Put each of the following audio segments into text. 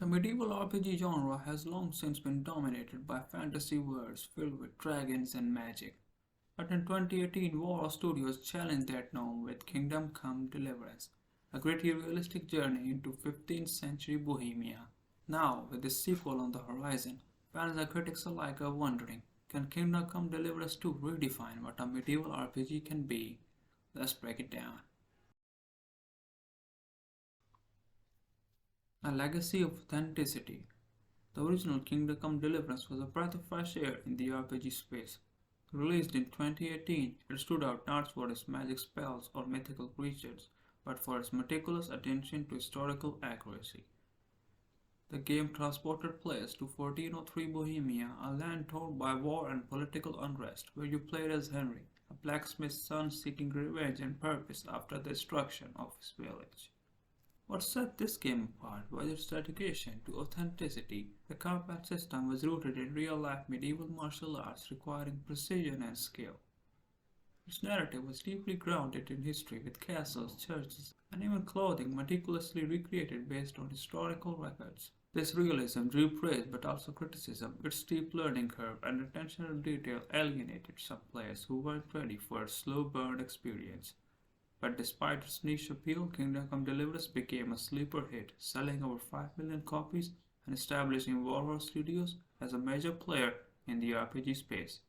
medieval RPG genre has long since been dominated by fantasy worlds filled with dragons and magic. But in 2018, Warhorse Studios challenged that norm with Kingdom Come Deliverance, a gritty realistic journey into 15th century Bohemia. Now, with this sequel on the horizon, fans and critics alike are wondering, can Kingdom Come Deliverance II redefine what a medieval RPG can be? Let's break it down. A legacy of authenticity. The original Kingdom Come Deliverance was a breath of fresh air in the RPG space. Released in 2018, it stood out not for its magic spells or mythical creatures, but for its meticulous attention to historical accuracy. The game transported players to 1403 Bohemia, a land torn by war and political unrest, where you played as Henry, a blacksmith's son seeking revenge and purpose after the destruction of his village. What set this game apart was its dedication to authenticity. The combat system was rooted in real-life medieval martial arts requiring precision and skill. Its narrative was deeply grounded in history, with castles, churches, and even clothing meticulously recreated based on historical records. This realism drew praise but also criticism. Its steep learning curve and attention to detail alienated some players who weren't ready for a slow burn experience. But despite its niche appeal, Kingdom Come Deliverance became a sleeper hit, selling over 5 million copies and establishing Warhorse Studios as a major player in the RPG space.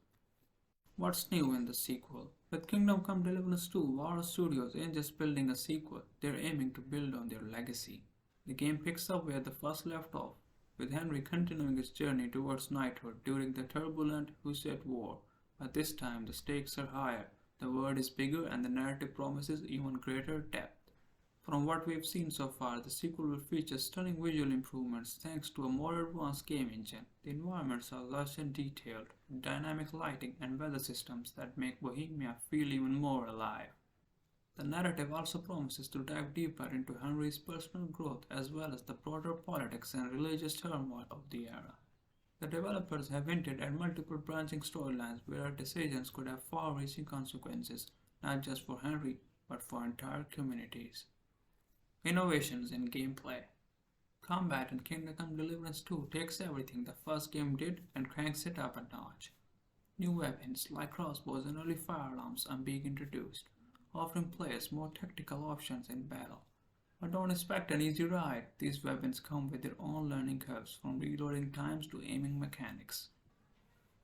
What's new in the sequel? With Kingdom Come Deliverance 2, Warhorse Studios ain't just building a sequel, they're aiming to build on their legacy. The game picks up where the first left off, with Henry continuing his journey towards knighthood during the turbulent Hussite War, but this time the stakes are higher. The world is bigger and the narrative promises even greater depth. From what we've seen so far, the sequel will feature stunning visual improvements thanks to a more advanced game engine. The environments are lush and detailed, with dynamic lighting and weather systems that make Bohemia feel even more alive. The narrative also promises to dive deeper into Henry's personal growth as well as the broader politics and religious turmoil of the era. The developers have hinted at multiple branching storylines where our decisions could have far-reaching consequences, not just for Henry, but for entire communities. Innovations in gameplay. Combat in Kingdom Come Deliverance 2 takes everything the first game did and cranks it up a notch. New weapons like crossbows and early firearms are being introduced, offering players more tactical options in battle. But don't expect an easy ride. These weapons come with their own learning curves, from reloading times to aiming mechanics.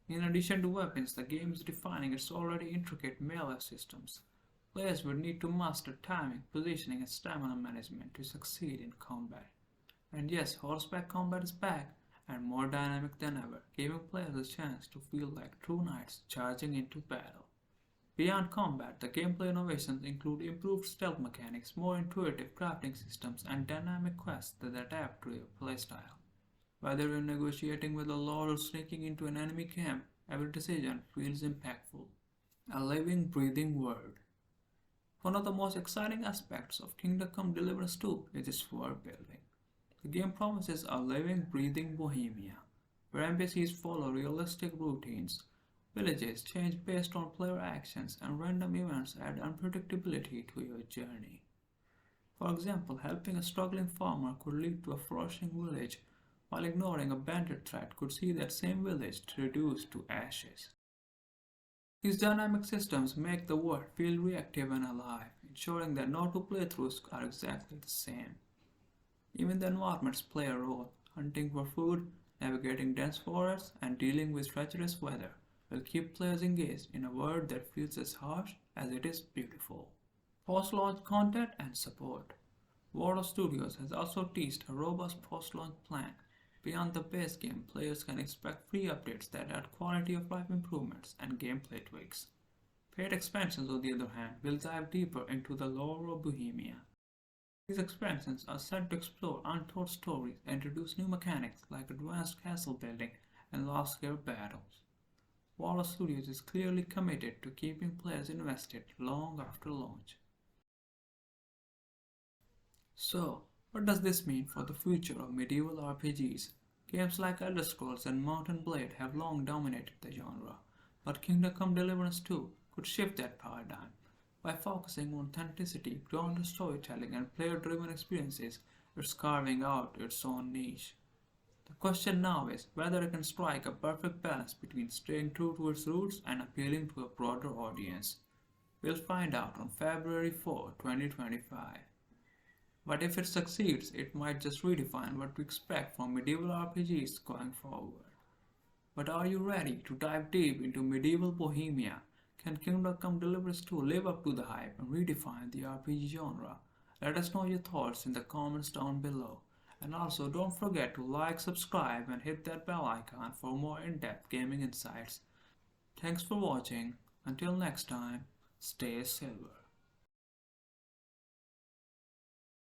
In addition to weapons, the game is refining its already intricate melee systems. Players will need to master timing, positioning, and stamina management to succeed in combat. And yes, horseback combat is back, and more dynamic than ever, giving players a chance to feel like true knights charging into battle. Beyond combat, the gameplay innovations include improved stealth mechanics, more intuitive crafting systems, and dynamic quests that adapt to your playstyle. Whether you're negotiating with a lord or sneaking into an enemy camp, every decision feels impactful. A living, breathing world. One of the most exciting aspects of Kingdom Come Deliverance 2 is its world building. The game promises a living, breathing Bohemia, where NPCs follow realistic routines. Villages change based on player actions, and random events add unpredictability to your journey. For example, helping a struggling farmer could lead to a flourishing village, while ignoring a bandit threat could see that same village reduced to ashes. These dynamic systems make the world feel reactive and alive, ensuring that no two playthroughs are exactly the same. Even the environments play a role, hunting for food, navigating dense forests, and dealing with treacherous weather will keep players engaged in a world that feels as harsh as it is beautiful. Post-launch content and support. Warhorse Studios has also teased a robust post-launch plan. Beyond the base game, players can expect free updates that add quality of life improvements and gameplay tweaks. Paid expansions, on the other hand, will dive deeper into the lore of Bohemia. These expansions are set to explore untold stories and introduce new mechanics like advanced castle building and large-scale battles. Warhorse Studios is clearly committed to keeping players invested long after launch. So, what does this mean for the future of medieval RPGs? Games like Elder Scrolls and Mount & Blade have long dominated the genre, but Kingdom Come Deliverance II could shift that paradigm. By focusing on authenticity, grounded storytelling, and player-driven experiences, it's carving out its own niche. The question now is whether it can strike a perfect balance between staying true to its roots and appealing to a broader audience. We'll find out on February 4, 2025. But if it succeeds, it might just redefine what we expect from medieval RPGs going forward. But are you ready to dive deep into medieval Bohemia? Can Kingdom Come Deliverance II live up to the hype and redefine the RPG genre? Let us know your thoughts in the comments down below. And also don't forget to like, subscribe and hit that bell icon for more in-depth gaming insights. Thanks for watching. Until next time, stay silver.